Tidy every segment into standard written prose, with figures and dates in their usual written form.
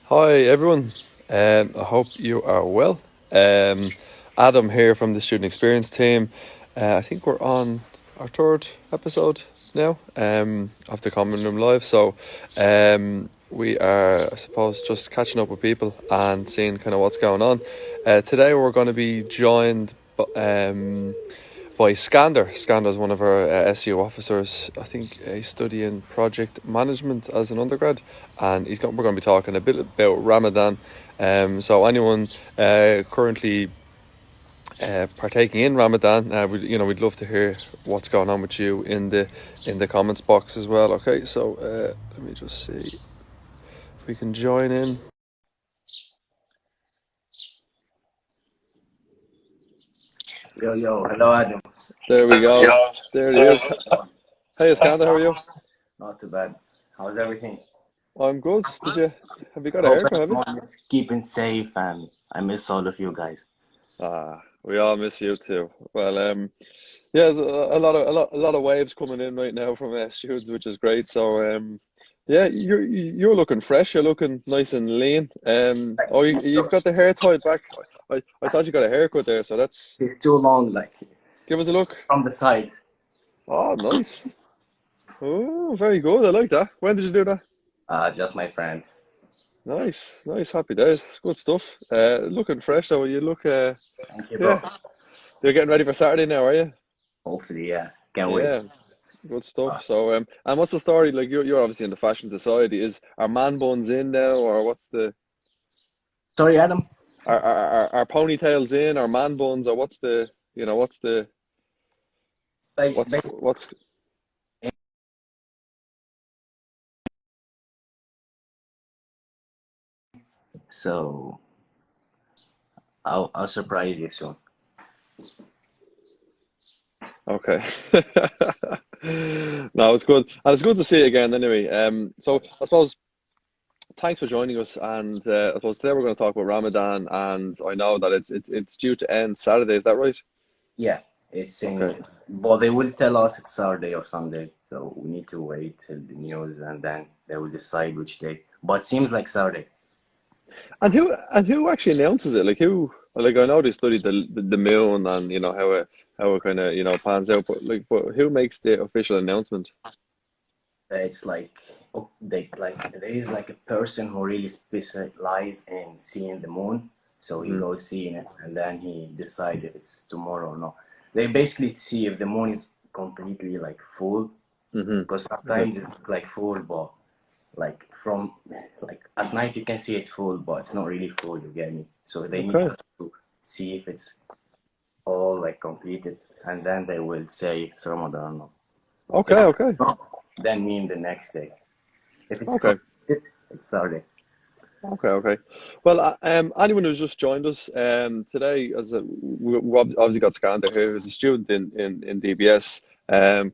Hi everyone, I hope you are well. Um, Adam here from the Student Experience team. I think we're on our third episode now of the Common Room Live. We are, I suppose, just catching up with people and seeing kind of what's going on. Today we're going to be joined by Skander. Skander is one of our SU officers. I think he's studying project management as an undergrad, and we're going to be talking a bit about Ramadan. So anyone currently partaking in Ramadan, we'd love to hear what's going on with you in the comments box as well. Okay, so let me just see if we can join in. Hello Adam. There we go. There it is. Hey, Skander, how are you? Not too bad. How's everything? I'm good. Have you got a Hope haircut? Have you? everyone is keeping safe and I miss all of you guys. We all miss you too. Well, yeah, there's a lot of waves coming in right now from students, which is great. Yeah, you're looking fresh. You're looking nice and lean. You've got the hair tied back. I thought you got a haircut there, so that's It's too long, like give us a look. from the sides. Oh, nice. Oh, very good. I like that. When did you do that? Just my friend. Nice, nice. Happy days. Good stuff. Looking fresh. So you look. Thank you, bro. Yeah, you're getting ready for Saturday now, are you? Hopefully, yeah. Can't wait. Yeah. Good stuff. And what's the story? Like you're obviously in the Fashion Society. Are man buns in now, or what's the Sorry, Adam. are ponytails in, or man buns, or what's the what's the Bas- what's bas- what's So I'll surprise you soon. okay? No, it's good, and it's good to see you again. Anyway, so I suppose thanks for joining us, and I suppose today we're going to talk about Ramadan, and I know that it's due to end Saturday. Is that right? Yeah, it's Okay. in. But they will tell us it's Saturday or Sunday, so we need to wait till the news and then they will decide which day. But it seems like Saturday. And who actually announces it? Like who? Like I know they studied the moon and how it kind of pans out, but who makes the official announcement? It's like there is like a person who really specializes in seeing the moon. So he Mm, goes seeing it and then he decides if it's tomorrow or not. They basically see if the moon is completely like full, because okay. sometimes it's like full, but like from like at night you can see it full, but it's not really full. You get me? So they need Okay. just to see if it's all like completed, and then they will say it's Ramadan or not. Okay. If it's Okay. not, then mean the next day. If it's Okay. completed, it's Saturday. Okay. Okay. Well, anyone who's just joined us today, we obviously got Skander here, who's a student in DBS,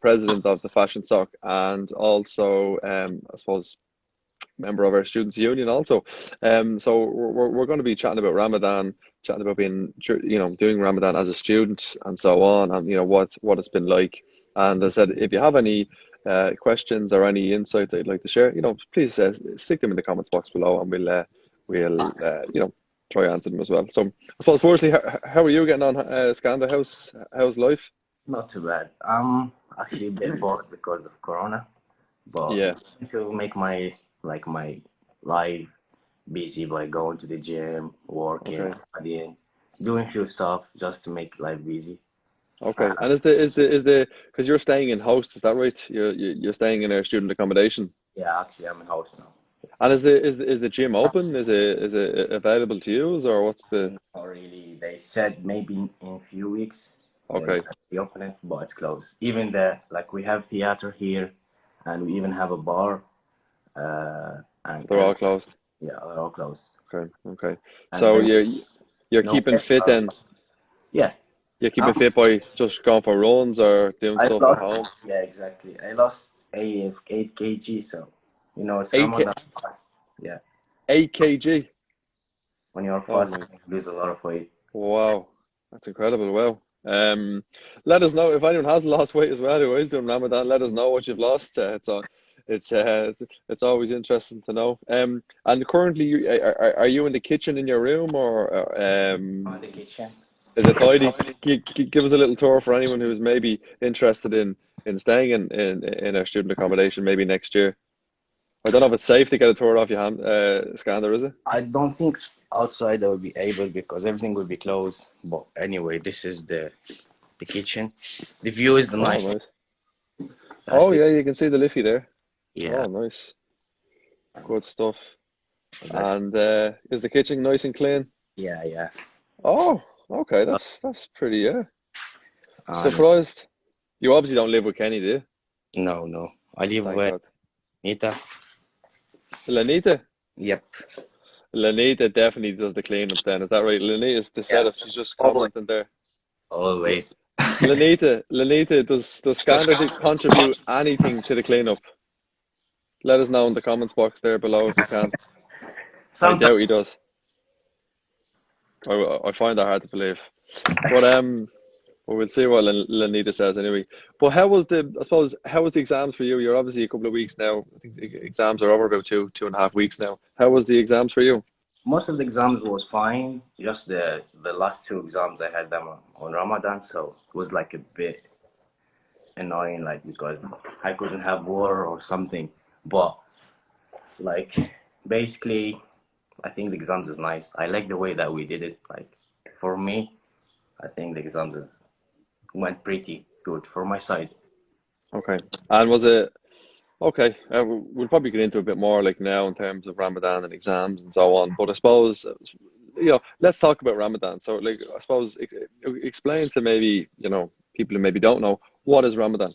president of the Fashion Soc, and also I suppose member of our students union also. So we're going to be chatting about Ramadan, chatting about being doing Ramadan as a student and so on, and what it's been like. And as I said, if you have any questions or any insights that you'd like to share, please stick them in the comments box below, and we'll try answer them as well. So I suppose firstly, how are you getting on, Skanda? How's life? Not too bad. I'm actually a bit bored because of Corona, but Yeah. to make my life busy by going to the gym, working, Okay. studying, doing few stuff just to make life busy. Okay. And is the because you're staying in host, is that right? You're staying in our student accommodation. Yeah, actually, I'm in house now. And is the gym open? Is it available to use, or what's the? Not really. They said maybe in few weeks they will Okay, reopen it, but it's closed. Even like we have theater here, and we even have a bar, and they're all closed. yeah, they're all closed. Okay, okay. And So then you're no keeping pets fit are. then. Yeah, You're keeping um, fit by just going for runs or doing I stuff at lost. home. Yeah, exactly. I lost 8 kg, so it's 8 Ramadan fast. Yeah, 8 kg. when you're Oh fasting, my, you lose a lot of weight. wow, that's incredible. Wow. Let us know if anyone has lost weight as well who is doing Ramadan. Let us know what you've lost. It's always interesting to know. And currently, are you in the kitchen in your room, or On the kitchen. is it tidy? Give us a little tour for anyone who's maybe interested in staying in our student accommodation maybe next year. I don't know if it's safe to get a tour off your hand, Scander, is it? I don't think outside I will be able because everything will be closed. But anyway, this is the kitchen. The view is the Oh, nice. nice. That's Oh, the yeah, you can see the Liffey there. yeah. Oh, nice. Good stuff. That's And is the kitchen nice and clean? yeah, yeah. Oh, okay, Uh, that's pretty, yeah. And Surprised. You obviously don't live with Kenny, do you? no, no. I live Thank with God. Nita. Lanita. Yep. Lanita definitely does the cleanup then. Is that right? Lanita's the Yeah. setup. She's just Always. commenting there. L- Always. Lanita, does Scander contribute anything to the cleanup? Let us know in the comments box there below if you can. I Sometimes doubt he does. I find that hard to believe. But well, we'll see what Lanita says anyway. But how was I suppose, how was the exams for you? You're obviously a couple of weeks now. I think the exams are over about 2.5 weeks now. How was the exams for you? most of the exams was fine. Just the last two exams I had them on Ramadan, so it was like a bit annoying, like because I couldn't have water or something. But like basically, I think the exams is nice. I like the way that we did it. Like for me, I think the exams went pretty good for my side. Okay. And was it okay? We'll probably get into a bit more like now in terms of Ramadan and exams and so on. But I suppose, let's talk about Ramadan. So, like, I suppose explain to maybe, people who maybe don't know, what is Ramadan?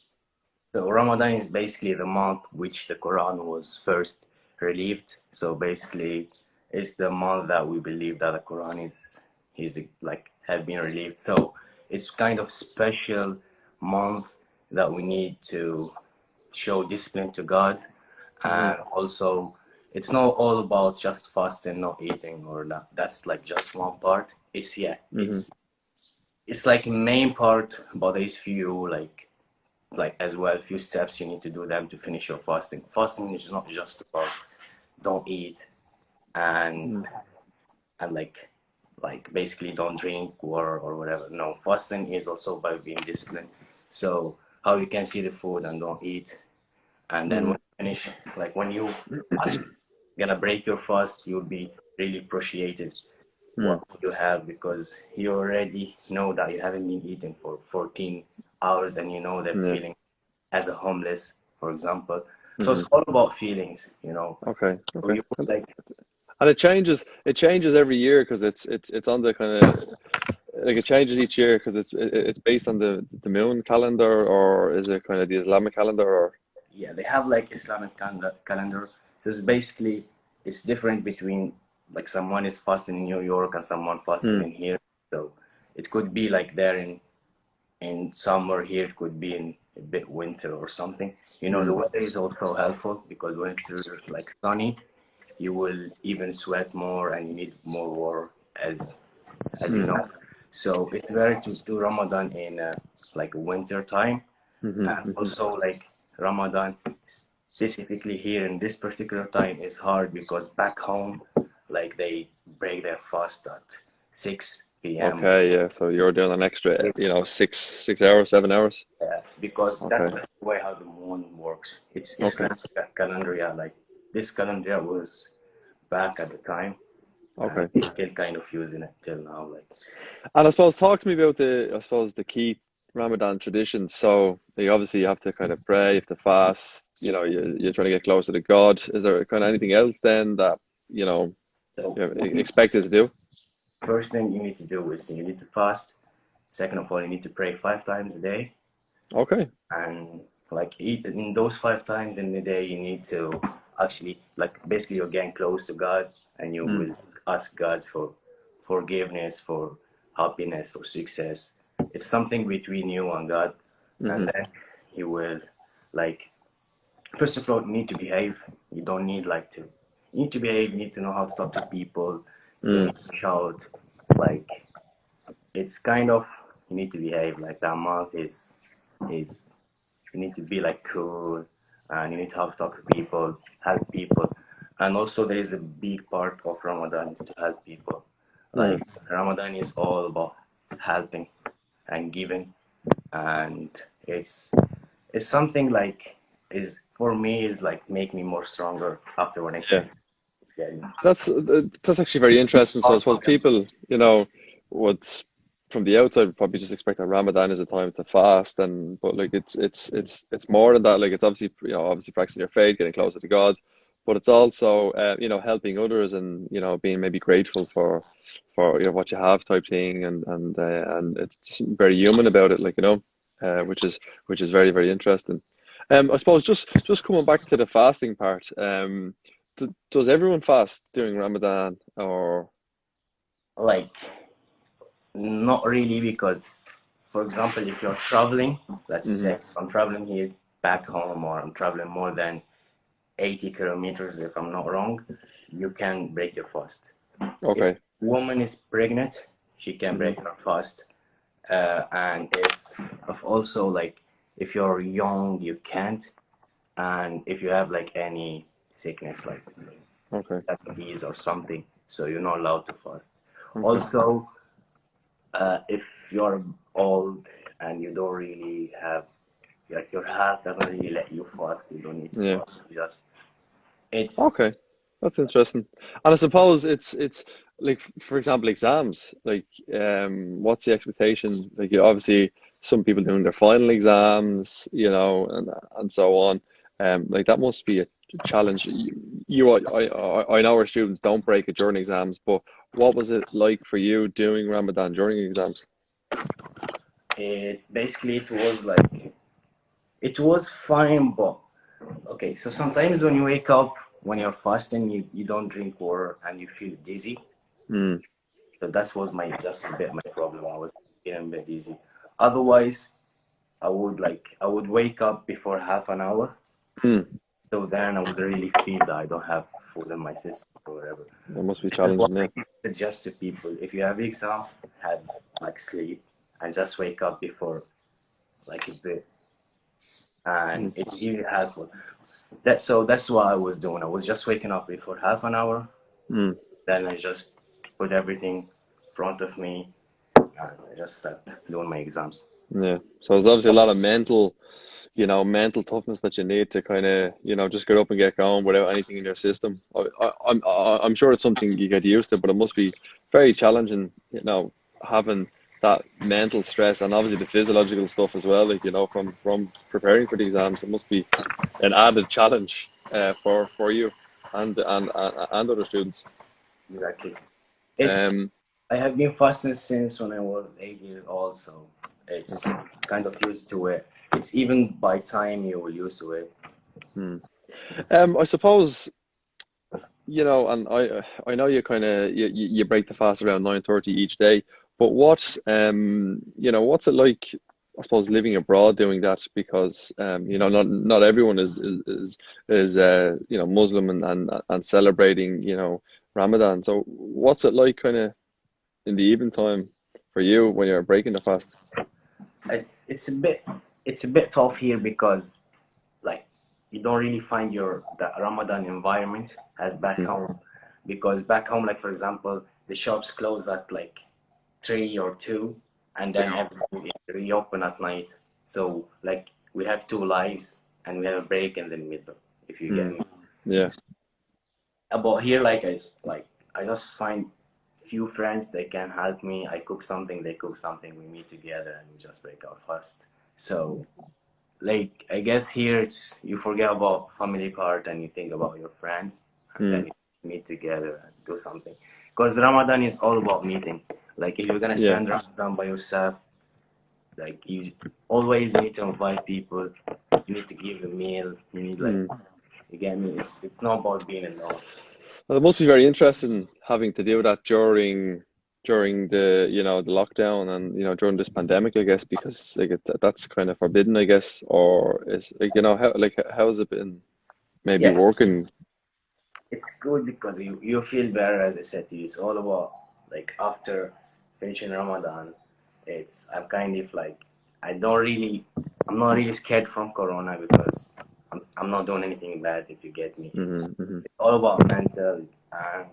So Ramadan is basically the month which the Quran was first relieved. So basically, it's the month that we believe that the Quran is like have been relieved. So it's kind of special month that we need to show discipline to God, Hmm. and also it's not all about just fasting, not eating, or that. That's like just one part. It's yeah, Hmm. it's like main part, but there's few like as well few steps you need to do them to finish your fasting. Fasting is not just about don't eat and Hmm. like basically don't drink water or whatever. No, fasting is also by being disciplined. So how you can see the food and don't eat, and then when Hmm. you finish, like when you actually gonna break your fast, you'll be really appreciated Hmm. what you have because you already know that you haven't been eating for 14 hours and you know that Yeah. feeling as a homeless, for example. So Hmm. it's all about feelings. Okay. So Okay. you put like And it changes every year because it's on the kind of, like, it changes each year because it's based on the moon calendar, or is it kind of the Islamic calendar, or yeah, they have like Islamic calendar. So it's basically it's different between like someone is fasting in New York and someone fasting Hmm. in here. So it could be like there in summer here, it could be in a bit winter or something. The Hmm. weather is also helpful because when it's like sunny, you will even sweat more and you need more water as you Hmm. know. So it's better to do Ramadan in like winter time, Hmm. and Hmm. also like Ramadan specifically here in this particular time is hard because back home, like they break their fast at 6 p.m. Okay, yeah. So you're doing an extra, 6 hours, 7 hours. Because that's Okay. just the way how the moon works. It's Okay. Islamic calendar, yeah. Like this calendar was back at the time, and Okay. we still kind of using it till now. Like And I suppose talk to me about the key Ramadan traditions. So you obviously have to kind of pray, you have to fast, you're trying to get closer to God. Is there kind of anything else then that, you know, so, you're expected to do? first thing you need to do is you need to fast. Second of all, you need to pray 5 times a day, Okay. and like eat in those 5 times in the day, you need to actually like basically you're getting close to God, and you Mm. will ask God for forgiveness, for happiness, for success. It's something between you and God, and Hmm. then you will like first of all you need to behave. You don't need like to you need to behave. You need to know how to talk to people. You don't Mm. need to shout. Like it's kind of you need to behave like that month is you need to be like cool and you need to have to talk to people, help people. And also there is a big part of Ramadan is to help people. Mm. Like Ramadan is all about helping and giving, and it's it's something like is for me is like make me more stronger after when I Yeah. finish. Yeah. That's actually very interesting. So I suppose people, would from the outside would probably just expect that Ramadan is a time to fast, and but like it's more than that. Like it's obviously obviously practicing your faith, getting closer to God, but it's also helping others and being maybe grateful for what you have type thing, and it's just very human about it, like which is very very interesting. I suppose just coming back to the fasting part. Does everyone fast during Ramadan or? Like not really because, for example, if you're traveling, let's Hmm. say I'm traveling here back home or I'm traveling more than 80 kilometers, if I'm not wrong, you can break your fast. If Okay. woman is pregnant, she can Hmm. break her fast. And if also like if you're young, you can't. And if you have like any sickness like Okay. diabetes or something, so you're not allowed to fast. Okay. Also, if you're old and you don't really have like your health doesn't really let you fast, you don't need to Yeah. fast. You just it's Okay. That's interesting. And I suppose it's like, for example, exams. Like, what's the expectation? Like, obviously, some people doing their final exams, and so on. Like that must be a challenge. I know our students don't break it during exams, but what was it like for you doing Ramadan during exams? it basically it was like it was fine, but okay. So sometimes when you wake up when you're fasting, you don't drink water and you feel dizzy. Mm. So that was my just a bit my problem. I was getting a bit dizzy. Otherwise, I would wake up before half an hour. Mm. So then I would really feel that I don't have food in my system or whatever. That must be This is what challenging, I yeah. suggest to people. If you have exam, have like sleep and just wake up before like a bit, and Mm. it's really helpful. That's what I was doing. I was just waking up before half an hour. Mm. Then I just put everything in front of me and I just start doing my exams. Yeah. So there's obviously a lot of mental toughness that you need to kind of, just get up and get going without anything in your system. I'm sure it's something you get used to, but it must be very challenging, having that mental stress and obviously the physiological stuff as well. Like, from preparing for the exams, it must be an added challenge for you and other students. Exactly. It's Um, I have been fasting since when I was 8 years old, so it's kind of used to it. It's even by time you will use to it. hmm. I suppose. And I know you kind of you break the fast around 9:30 each day, but what's it like? I suppose living abroad doing that because not everyone is Muslim and celebrating Ramadan. So what's it like kind of in the evening time for you when you're breaking the fast? It's a bit tough here because like you don't really find your the Ramadan environment as back Mm. home because back home like for example the shops close at like 3 or 2 and then everything is reopen at night. So like we have two lives and we have a break in the middle if you get Mm. me. Yeah, About here like I just find few friends they can help me. I cook something, they cook something, we meet together and we just break our fast. So like I guess here it's you forget about family part and you think about your friends and then mm. you meet together and do something. Because Ramadan is all about meeting. Like if you're gonna Yeah. spend Ramadan by yourself, like you always need to invite people. You need to give a meal. You need like Mm. you get me. It's not about being alone. Well, it must be very interesting having to do that during the lockdown and during this pandemic, I guess, because like that's kind of forbidden, I guess, or is like how has it been maybe Yes, working? it's good because you feel better as I said to you. It's all about like after finishing Ramadan, it's I'm kind of like I don't really I'm not really scared from Corona because I'm not doing anything bad, if you get me. Mm-hmm. It's all about mental. And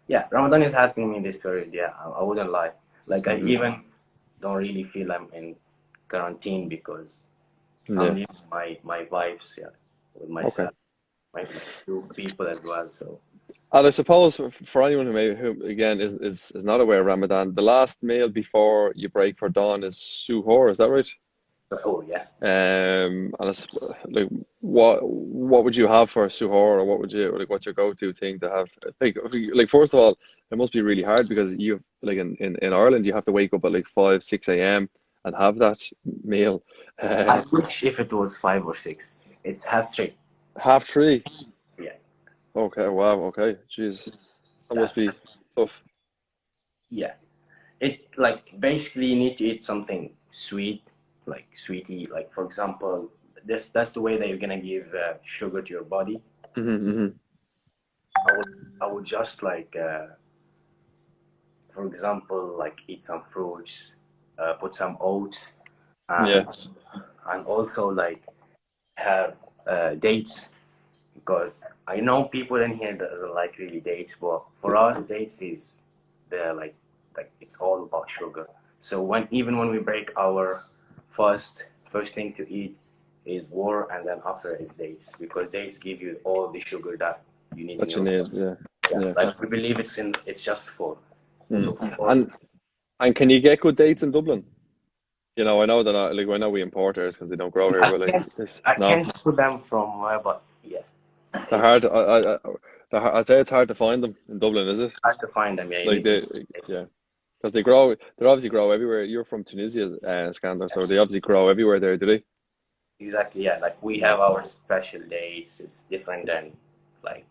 yeah, Ramadan is helping me this period. Yeah, I wouldn't lie. Like I Mm-hmm. even don't really feel I'm in quarantine because I'm Yeah. living my vibes, yeah, with Okay. myself, my two people as well. So And I suppose for anyone who again is not aware of Ramadan, the last meal before you break for dawn is suhoor. Is that right? oh yeah. And it's like what would you have for a suhoor, or what would you like? What's your go-to thing to have? Like first of all, it must be really hard because you like in Ireland you have to wake up at like 5 6 a.m. and have that meal. I Um, wish if it was 5 or 6. It's half three. 3:30. Yeah, Okay, wow. Okay, jeez, that must that's be tough. yeah. It like basically you need to eat something sweet, like sweetie. Like for example, that's the way that you're gonna give sugar to your body. Hmm. I would just like for example like eat some fruits, put some oats, Yeah, and also like have dates because I know people in here that doesn't like really dates, but for us dates is the like it's all about sugar. So when we break our first thing to eat is war, and then after is dates because dates give you all the sugar that you need in that you your need. body. Yeah, Yeah, yeah. like we believe it's just for Mm. so for And can you get good dates in Dublin? I know that I know we import ours because they don't grow here, I but like can't it's I no, can't put them from where, but yeah, they're hard. it's I'd say it's hard to find them in Dublin, is it? hard to find them. Yeah, you Like need to know they, this. yeah, because they grow. They obviously grow everywhere. You're from Tunisia, Skander, so they obviously grow everywhere there, do they? Exactly, yeah. Like we have our special dates. It's different than like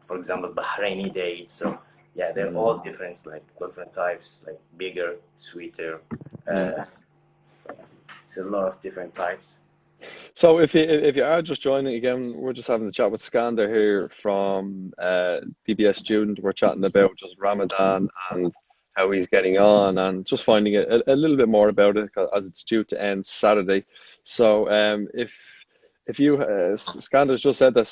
for example Bahraini dates. So yeah, they're Mm, all different, like different types, like bigger, sweeter. mm. Uh, it's a lot of different types. So if you are just joining again, we're just having a chat with Skander here from DBS Student. We're chatting about just Ramadan and how he's getting on, and just finding a little bit more about it as it's due to end Saturday. So if you Skander's just said that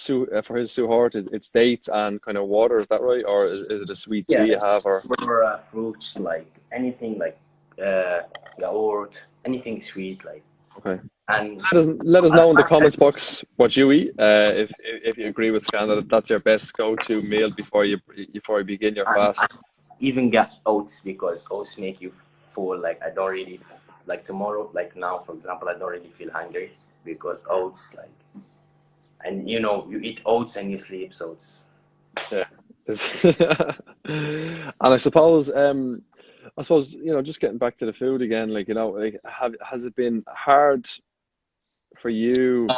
for his suhoor it's dates and kind of water. Is that right, or is it a sweet tea Yeah, you have, or? for fruits, like anything like uh, yogurt, anything sweet, like Okay. and Let us know in the I comments box what you eat. If you agree with Scanner that that's your best go-to meal before you begin your and I fast. even get oats because oats make you full. Like I don't really like tomorrow, like now, for example, I don't really feel hungry because oats, like, and you eat oats and you sleep, so it's Yeah. And I suppose just getting back to the food again, like like has it been hard for you?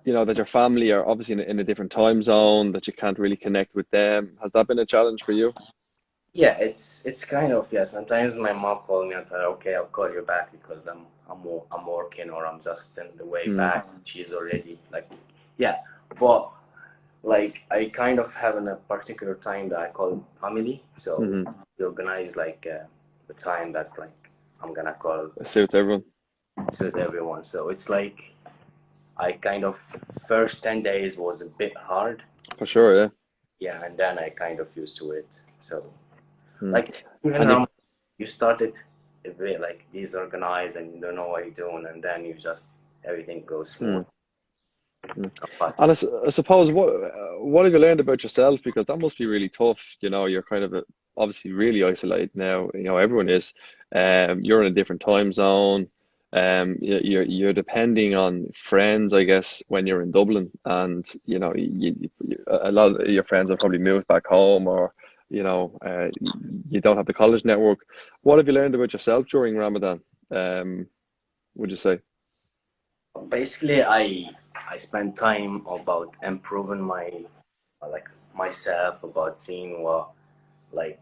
That your family are obviously in a different time zone, that you can't really connect with them. Has that been a challenge for you? yeah, it's kind of yeah. Sometimes my mom call me and tell okay, I'll call you back because I'm working or I'm just on the way Mm, back. She's already like yeah, but like I kind of have a particular time that I call family. So hmm. we organize like the time that's like I'm gonna call It suits everyone. suit everyone. So it's like I kind of first 10 days was a bit hard, For sure, yeah. yeah, and then I kind of used to it. So Mm. like even And you, you started a bit like disorganized and you don't know what you're doing, and then you just everything goes mm, smooth mm. and fast. and I suppose what have you learned about yourself? Because that must be really tough. You're kind of obviously really isolated now. Everyone is. You're in a different time zone. You're depending on friends, I guess, when you're in Dublin, and a lot of your friends have probably moved back home, or you don't have the college network. What have you learned about yourself during Ramadan? Would you say? Basically, I spend time about improving my like myself, about seeing what like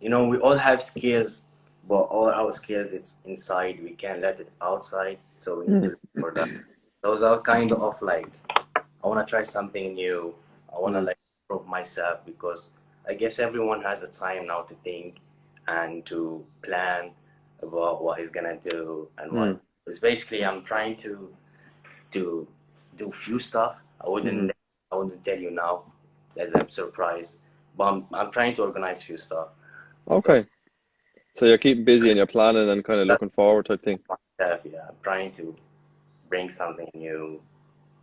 we all have skills, but all our skills it's inside. We can't let it outside, so we need to Mm, look for that. Those are kind of like I want to try something new. I want to mm, like improve myself because I guess everyone has a time now to think and to plan about what he's gonna do and mm, what. It's basically I'm trying to do few stuff. I wouldn't mhm. wouldn't tell you now. Let them surprise. But I'm trying to organize few stuff because Okay. So you're keeping busy and you're planning and kind of that's looking forward type thing. myself. Yeah, I'm trying to bring something new,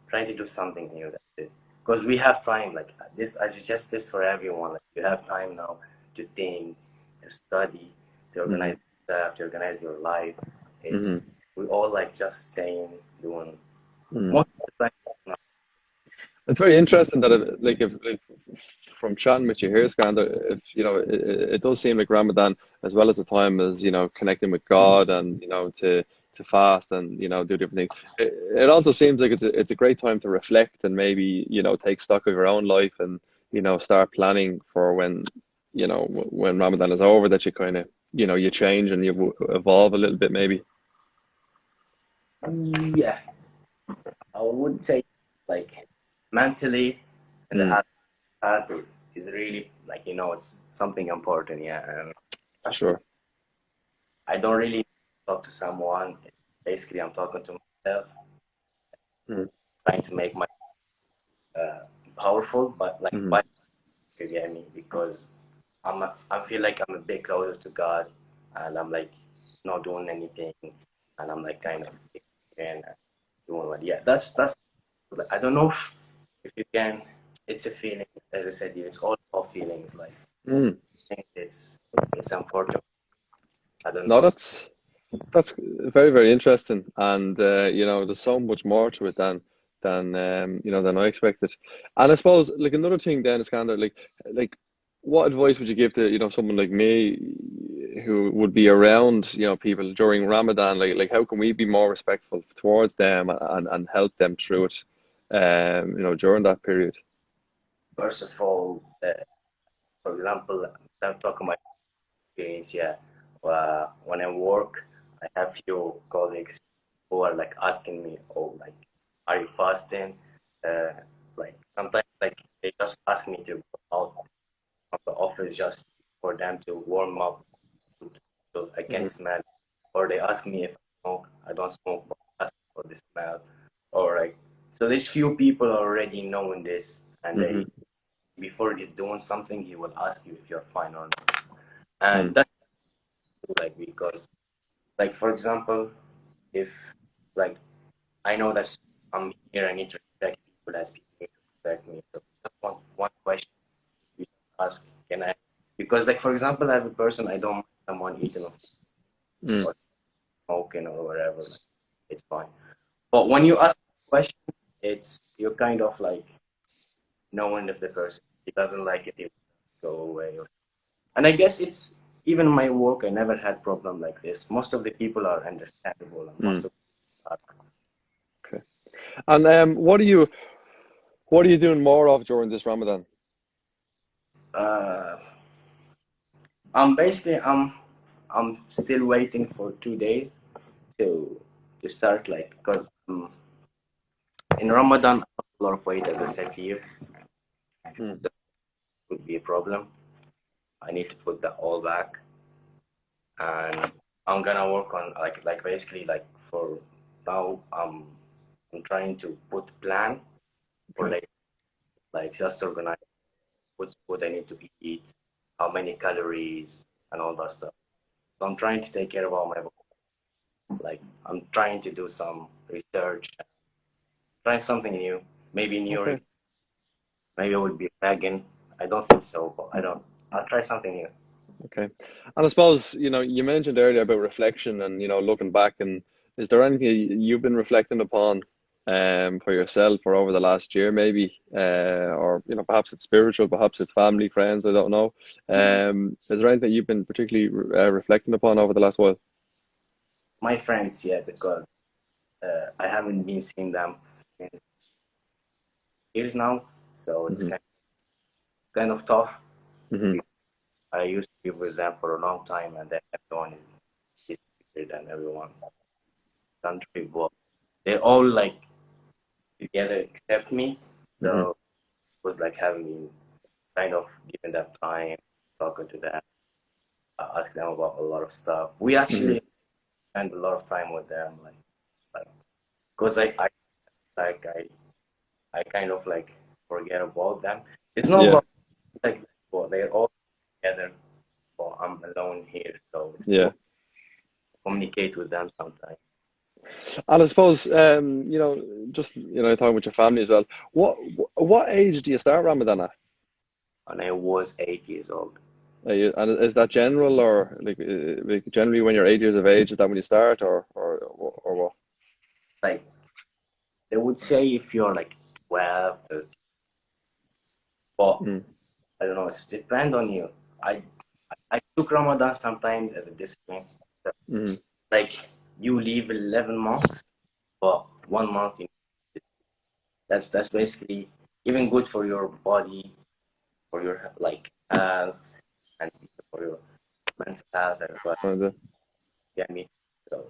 trying to do something new. That's it. Because we have time. Like this, I suggest this for everyone. Like you have time now to think, to study, to Hmm. organize stuff, to organize your life. Hmm. It's we all like just staying doing Hmm. most of the time. It's very interesting that if from chatting with you here, Skander, if it does seem like Ramadan, as well as the time as connecting with God and to fast and do different things. It also seems like it's a great time to reflect and maybe take stock of your own life and start planning for when Ramadan is over, that you kind of you change and you evolve a little bit maybe. Yeah, I would say like mentally and the Mm, heart is really like it's something important. Yeah, and especially sure. I don't really talk to someone. Basically, I'm talking to myself, Mm, trying to make my uh, powerful, but like mm, by you get me because I feel like I'm a bit closer to God, and I'm like not doing anything, and I'm like kind of and doing what. Yeah, that's. I don't know if you can. It's a feeling, as I said, it's all about feelings. Like mm. I think it's important. I don't No, know. that's very, very interesting, and there's so much more to it than I expected. And I suppose like another thing then is kind of like what advice would you give to someone like me who would be around people during Ramadan? Like how can we be more respectful towards them and help them through it, during that period? First of all, for example, I'm talking about experience. Yeah, when I work, I have few colleagues who are like asking me, "Oh, like, are you fasting?" Uh, like sometimes, like they just ask me to go out from the office just for them to warm up, so I can Hmm. smell. Or they ask me if I smoke. I don't smoke, but ask for the smell. Or like, so there's few people already knowing this, and Hmm. they before he's doing something, he will ask you if you're fine or not. And that's like because, like for example, if like I know that I'm here, I need to respect people as people need to respect me. So just one question you just ask, can I? Because like for example, as a person, I don't mind someone eating Mm. or smoking or whatever. Like, it's fine. But when you ask a question, it's you're kind of like knowing if the person he doesn't like it, he will just go away. And I guess it's even my work. I never had problem like this. Most of the people are understandable, and most Mm. of them Okay. And what are you doing more of during this Ramadan? are. I'm still waiting for 2 days to start like because in Ramadan I lost a lot of weight as I said here. Mm. That would be a problem. I need to put that all back, and I'm gonna work on like basically like for now I'm trying to put plan for Okay. like just organize what food I need to eat, how many calories and all that stuff. So I'm trying to take care of all my like I'm trying to do some research, try something new, maybe new. Okay. Maybe I would be vegan. I don't think so, but I don't. I'll try something new. Okay. And I suppose, you mentioned earlier about reflection and, looking back, and is there anything you've been reflecting upon for yourself or over the last year maybe? Or, perhaps it's spiritual, perhaps it's family, friends, I don't know. Is there anything you've been particularly reflecting upon over the last while? My friends, yeah, because I haven't been seeing them since years now, so it's Hmm. kind of tough. Hmm. I used to be with them for a long time, and then everyone is disappeared, and everyone country, but they're all like together except me. Hmm. So it was like having me kind of giving them time, talking to them, ask them about a lot of stuff. We Hmm. actually spend a lot of time with them, like because I kind of like forget about them. It's not Yeah, about like well, they're all together, or I'm alone here, so it's yeah. difficult to communicate with them sometimes. And I suppose, just talking with your family as well. What age do you start Ramadan at? And I was 8 years old. And is that general, or like generally when you're 8 years of age, is that when you start, or what? Like they would say if you're like 12, 13, but Mm, I don't know. It's depend on you. I I took Ramadan sometimes as a discipline. mm, Like you live 11 months, but 1 month. That's basically even good for your body, for your like health, and for your mental health as well. and, Get me? So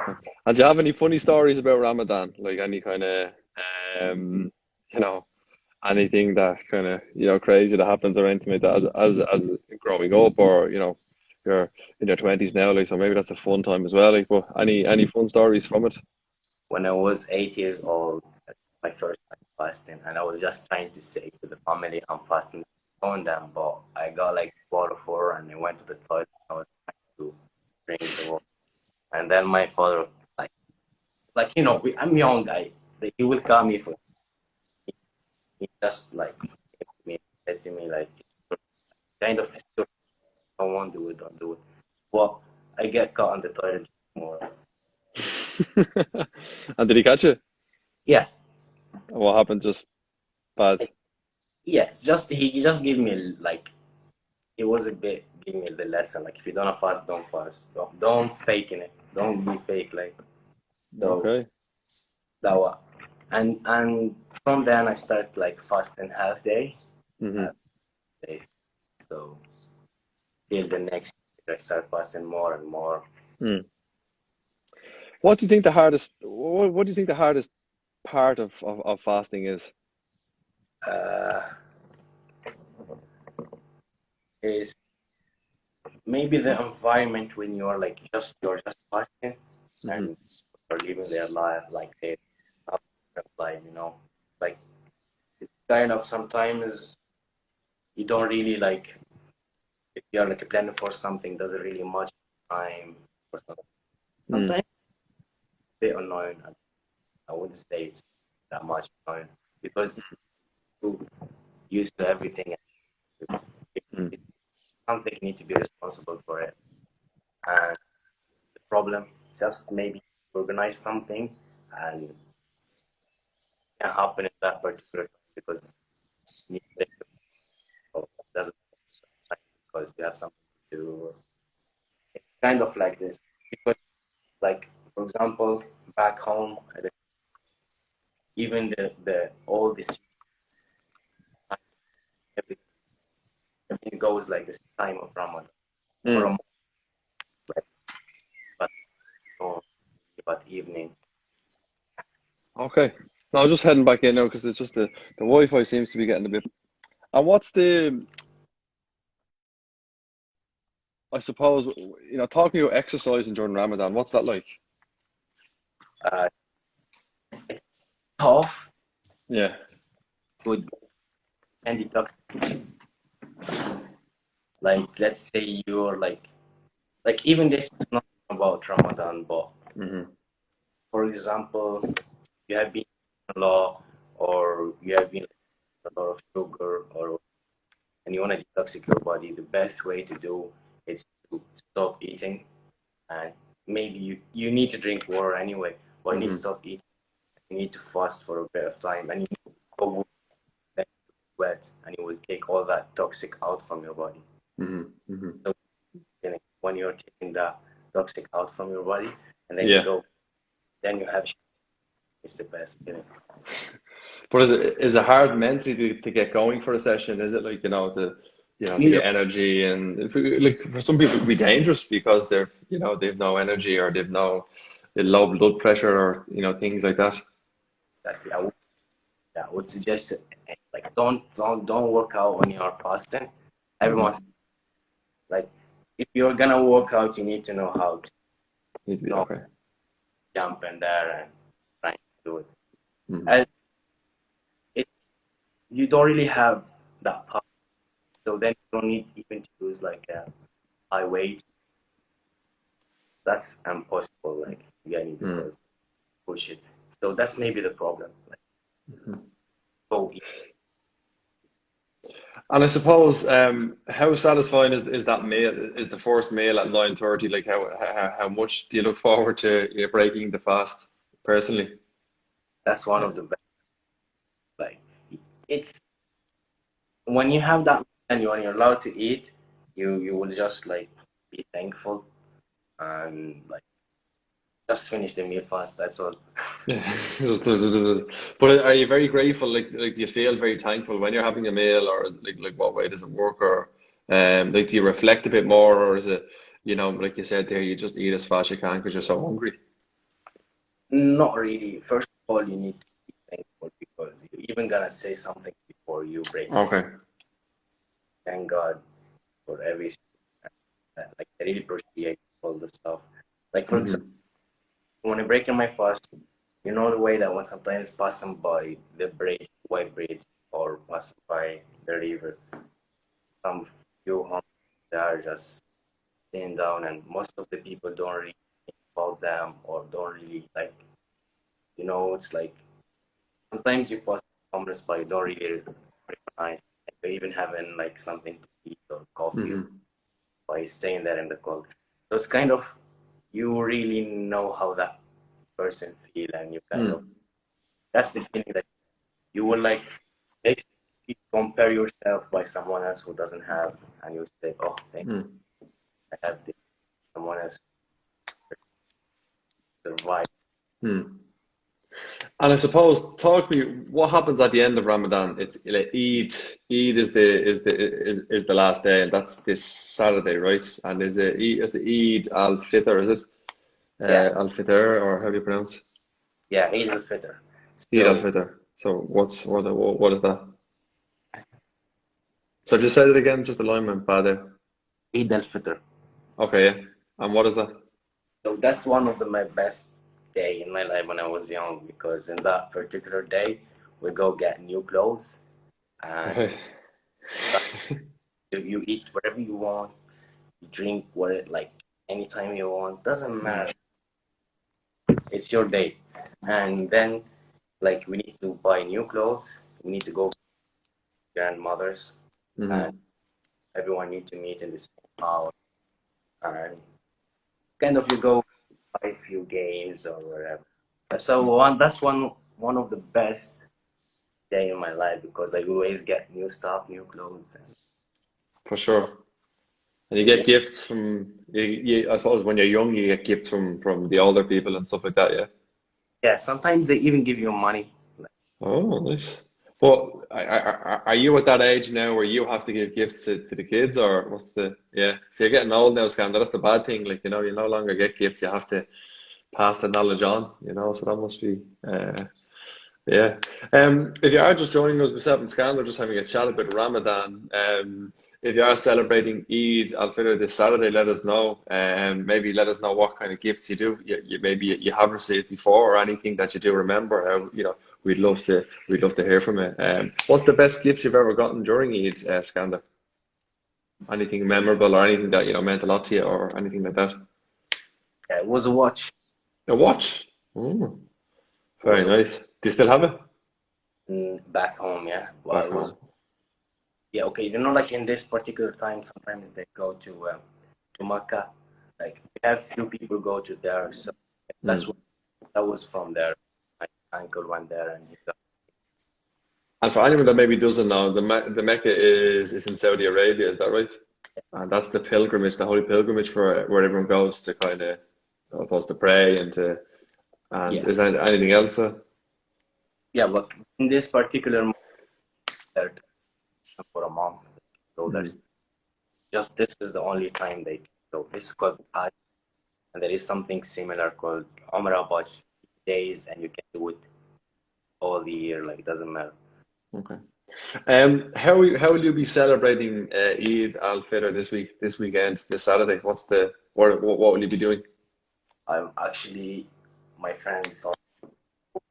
okay. And do you have any funny stories about Ramadan? Like any kind of, um, you know, anything that kind of crazy that happens or anything like that as growing up, or you're in your 20s now, like, so maybe that's a fun time as well, like, but any fun stories from it? when I was 8 years old, my first time fasting, and I was just trying to say to the family I'm fasting on them, but I got like water for and I went to the toilet. I was trying to drink the water, and then my father, like, I'm young guy. He will call me for. He just like me, said to me like, kind of, don't want to do it, don't do it. Well, I get caught on the toilet more. And did he catch it? Yeah, And what happened? Just bad. yeah. It's just he just gave me like it was a bit give me the lesson like if you don't fast, don't fast. Don't fake in it. Don't be fake like so Okay. that was and from then I started like fasting Hmm. half day. So till the next year I start fasting more and more. Mm. What do you think the hardest part of fasting is? Uh, is maybe the environment when you're just fasting Hmm. and you're living their life like they have their life. Like it's kind of sometimes you don't really like if you're like planning for something doesn't really much time or something. Mm. Sometimes it's a bit annoying. I wouldn't say it's that much annoying because you used to everything and Mm. it's something you need to be responsible for it. And the problem is just maybe organize something and can happen in that particular time because you need to take it doesn't time because you have something to do. It's kind of like this because like for example back home even the all this everything, everything goes like this time of Ramadan for a Mm. month, like, but no, but evening. Okay. No, I was just heading back in now because it's just the Wi-Fi seems to be getting a bit. And what's I suppose, talking about exercising during Ramadan, what's that like? Uh, it's tough, Yeah. good and detox. Like let's say you're like even this is not about Ramadan, but Hmm. for example, you have been a lot or you have been a lot of sugar or and you want to detoxify your body, the best way to do is to stop eating and maybe you need to drink water anyway, but you need to Hmm. stop eating. You need to fast for a bit of time and you need to go then sweat and it will take all that toxic out from your body. Hmm. Hmm. So when you're taking that toxic out from your body and then you Yeah. go, then you have it's the best feeling. But is it hard mentally to get going for a session? Is it like, You the energy, and like for some people it could be dangerous because they've no energy, or they've low blood pressure, or things like that. exactly. I would suggest like don't work out when you're fasting. Everyone's Hmm. like if you're gonna work out, you need to know how to Needs to be don't okay. jump in there and try to do it. Hmm. And it you don't really have that power. So then you don't need even to use like a high weight. That's impossible, like getting Mm. because push it. So that's maybe the problem. Like, Mhm. go And I suppose, how satisfying is that meal? Is the first meal at 9:30? Like, how much do you look forward to, breaking the fast personally? that's one of the best. Like it's when you have that and when you're allowed to eat, you will just like be thankful and like just finish the meal fast. That's all. Yeah. But are you very grateful? Like, do you feel very thankful when you're having a meal, or is it like what way does it work? Or like, do you reflect a bit more, or is it, like you said there, you just eat as fast as you can because you're so hungry? Not really. First of all, you need to be thankful because you're even gonna say something before you break it. Okay. Thank God for every like I really appreciate all the stuff. Like for example, Hmm. when I'm breaking my fast, you know the way that when sometimes passing by the bridge, white bridge, or passing by the river, some few homes they are just sitting down, and most of the people don't really think about them or don't really like. It's like sometimes you pass homeless, but you don't really recognize. They're even having like something to eat or coffee Hmm. by staying there in the cold. So it's kind of you really know how that person feel, and you kind of Mm. that's the feeling that you will like basically compare yourself by someone else who doesn't have, and you say, "Oh, thank Mm. you, I have this." Someone else survive. Mm. And I suppose, talk to me, what happens at the end of Ramadan? It's like Eid. Eid is the last day, and that's this Saturday, right? And is it It's Eid al-Fitr, is it? Yeah, Al-Fitr, or how do you pronounce? yeah, Eid al-Fitr. Eid So al-Fitr. So what is that? So just say it again, just the line went bad there. Eid al-Fitr. Okay, yeah. And what is that? So that's one of my best day in my life when I was young because in that particular day we go get new clothes and Right. you eat whatever you want, you drink what like anytime you want, doesn't Mm. matter. It's your day. And then like we need to buy new clothes, we need to go to grandmothers and Hmm. everyone need to meet in the same house and kind of you go buy a few games or whatever. So that's one of the best day in my life because I always get new stuff, new clothes, and For sure. And you yeah, get gifts I suppose when you're young, you get gifts from the older people and stuff like that, yeah. yeah. Sometimes they even give you money. Like, Oh, nice. Well, are you at that age now where you have to give gifts to the kids, or what's the, yeah? So you're getting old now, Scam. That's the bad thing. Like, you no longer get gifts. You have to pass the knowledge on, so that must be, yeah. If you are just joining us, myself and Scan, we're just having a chat about Ramadan. If you are celebrating Eid al-Fitr this Saturday, let us know. Maybe let us know what kind of gifts you do. Maybe you have received before, or anything that you do remember. We'd love to hear from you. What's the best gift you've ever gotten during Eid, Skander? Anything memorable, or anything that meant a lot to you, or anything like that? yeah, it was a watch. A watch. Oh, It was very a nice. Do you still have it? back home. Yeah, well, Back it was home. yeah. Okay, like in this particular time, sometimes they go to Makkah. Like we have few people go to there, so that's what Hmm. that was from there. My uncle went there and he got, And for anyone that maybe doesn't know, the Mecca is in Saudi Arabia, is that right? And that's the pilgrimage, the holy pilgrimage for where everyone goes to kind of, supposed to pray and yeah, is there anything else? yeah. But in this particular month, they're for a month. So Hmm. there's just this is the only time they can go. This is called Hajj, and there is something similar called Umrah, but it's days, and you can do it all the year. Like it doesn't matter. Okay. How will you be celebrating Eid al-Fitr this weekend, this Saturday? What will you be doing? I'm actually my friend thought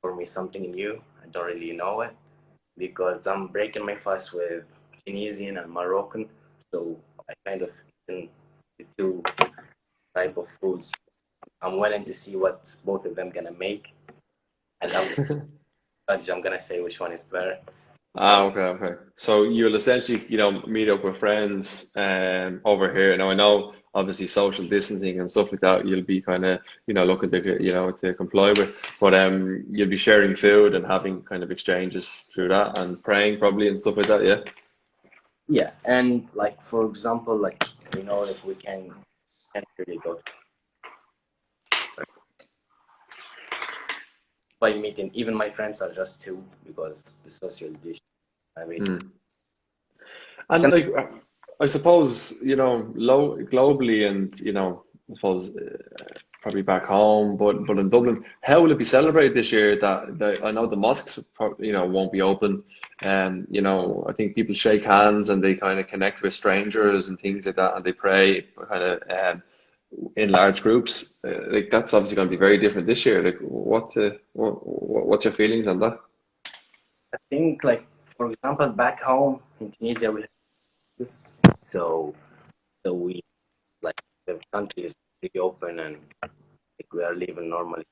for me something new. I don't really know it, because I'm breaking my fast with Tunisian and Moroccan, so I kind of eaten the two type of foods. I'm willing to see what both of them gonna make, and I'm gonna say which one is better. Ah, So okay, okay. So you'll essentially, meet up with friends over here. Now I know obviously social distancing and stuff like that you'll be kind of, looking to, to comply with, but you'll be sharing food and having kind of exchanges through that and praying probably and stuff like that, yeah. yeah, and like for example, like if we can't really go to by meeting. Even my friends are just two because the social dish and everything. Mm. And like I suppose, globally and, I suppose probably back home, but in Dublin, how will it be celebrated this year? That I know the mosques, won't be open, and I think people shake hands and they kind of connect with strangers and things like that, and they pray kind of in large groups. Like that's obviously going to be very different this year. Like what's your feelings on that? I think like for example back home in Tunisia we have this, so we like the country is pretty open and like we are living normally.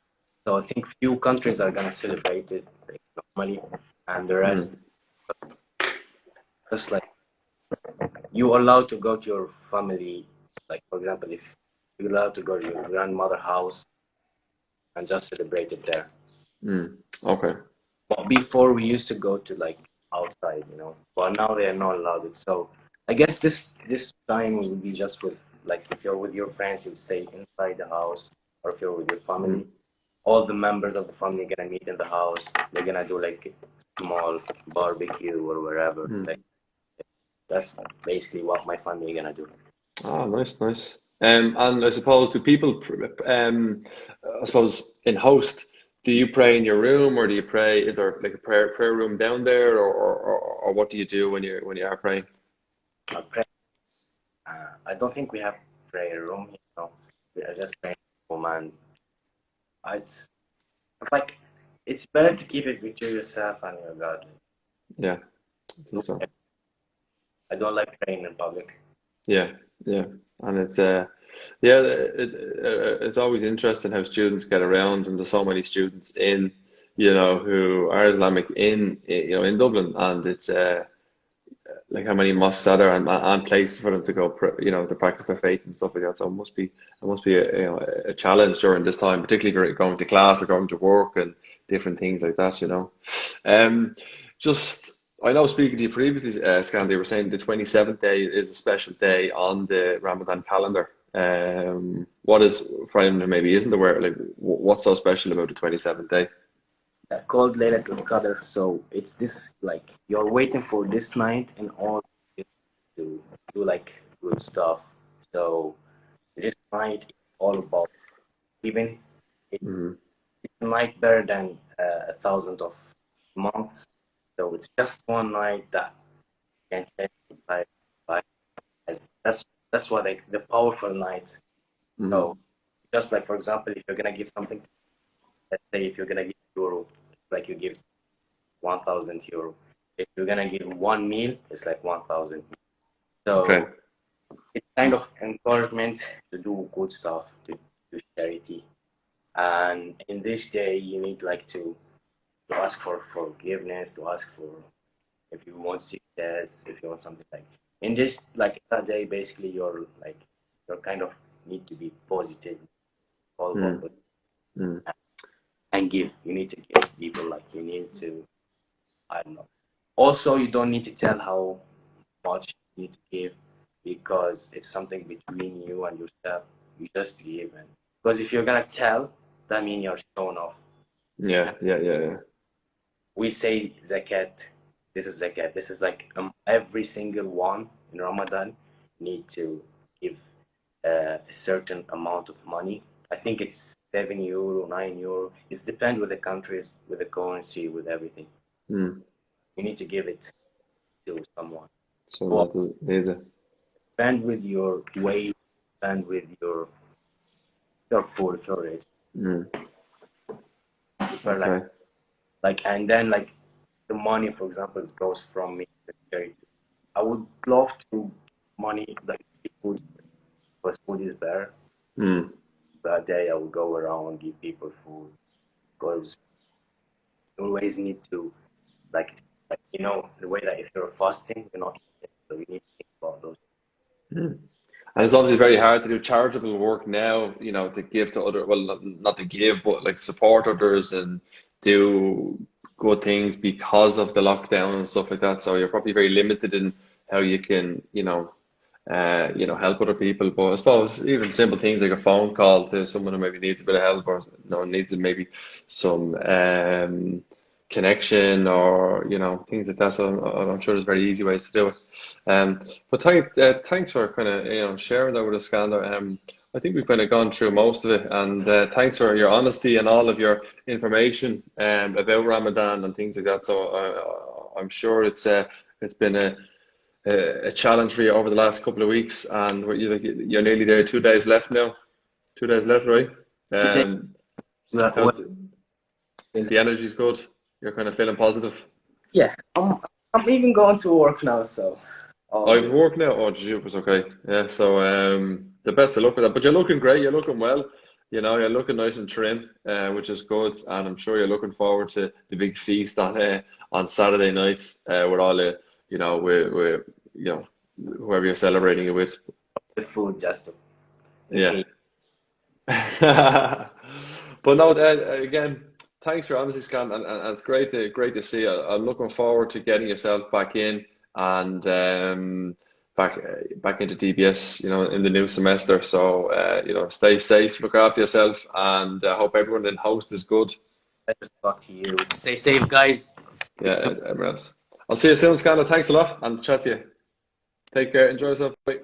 So I think few countries are gonna celebrate it like normally, and the rest Mm, just like you allowed to go to your family. Like for example, if you're allowed to go to your grandmother house and just celebrate it there. mm, okay. But before we used to go to like outside. But now they are not allowed it. So I guess this time will be just with like if you're with your friends, you'll stay inside the house, or if you're with your family, Mm, all the members of the family are gonna meet in the house. They're gonna do like a small barbecue or wherever. mm. Like that's basically what my family are gonna do. Ah, nice, nice. And I suppose do people, I suppose in host, do you pray in your room or do you pray? Is there like a prayer room down there, or what do you do when you are praying? I pray. I don't think we have prayer room. We are just praying home, and it's like it's better to keep it between yourself and your God. Yeah, I think so. I don't like praying in public. Yeah, yeah, and yeah, it's always interesting how students get around, and there's so many students in, who are Islamic in Dublin, and it's like how many mosques are there and places for them to go, to practice their faith and stuff like that. So it must be a challenge during this time, particularly if you're going to class or going to work and different things like that. Um, just I know speaking to you previously, Scan, they were saying the 27th day is a special day on the Ramadan calendar. What is for anyone who maybe isn't aware, like what's so special about the 27th day? Called Laylatul Qadr. So it's this like you're waiting for this night and all to do like good stuff. So this night is all about giving. It, Mm, it's a night better than a thousand of months. So it's just one night that can change life. life. That's what like the powerful night. mm, So just like for example, if you're gonna give something, let's say if you're gonna give euro, it's like you give 1,000 euro. If you're gonna give one meal, it's like 1,000. okay. So it's kind of encouragement to do good stuff, to do charity. And in this day, you need like to ask for forgiveness, to ask for if you want success, if you want something like. In this like that day, basically you're kind of need to be positive, all about Mm, mm, and give. You need to give people like you need to. I don't know. Also, you don't need to tell how much you need to give because it's something between you and yourself. You just give, and because if you're gonna tell, that means you're showing off. yeah, yeah, yeah, yeah. We say zakat. This is zakat. This is like every single one in Ramadan need to give a certain amount of money. I think it's 7 euro, 9 euro. It's depend with the countries, with the currency, with everything. Mm. You need to give it to someone. So Or that is it. spend with your weight, spend with your poor, if you're rich. Mm. Prefer Okay. like and then like the money, for example, goes from me to charity. I would love to money like food because food is better. Mm. That day I would go around and give people food because you always need to like, the way that if you're fasting, you're not eating, so you need to think about those. Mm. And it's obviously very hard to do charitable work now, you know, to give to other, well, not to give, but like support others and do good things because of the lockdown and stuff like that. So you're probably very limited in how you can, help other people. But I suppose even simple things like a phone call to someone who maybe needs a bit of help or needs maybe some connection or things like that. So I'm sure there's very easy ways to do it. But thanks for kind of sharing that with us, Skander. I think we've kind of gone through most of it, and thanks for your honesty and all of your information about Ramadan and things like that. So I'm sure it's been a challenge for you over the last couple of weeks, and you're nearly there. 2 days left now. 2 days left, right? Today, well, How's the energy's good? You're kind of feeling positive. yeah, I'm even going to work now, so all I've good. worked now. Oh, geez, it was okay. Yeah, so the best of luck with that. But you're looking great. You're looking well. You're looking nice and trim, which is good. And I'm sure you're looking forward to the big feast on Saturday nights with all the with whoever you're celebrating it with. The food just in Yeah. case. But no, again, thanks for honesty, Scan, and it's great to see. I'm looking forward to getting yourself back in and back into DBS, in the new semester. So stay safe, look after yourself, and hope everyone in host is good. Better talk to you. Stay safe, guys. Yeah, everyone else. I'll see you soon, Scanner. Thanks a lot, and chat to you. Take care. Enjoy yourself. Bye.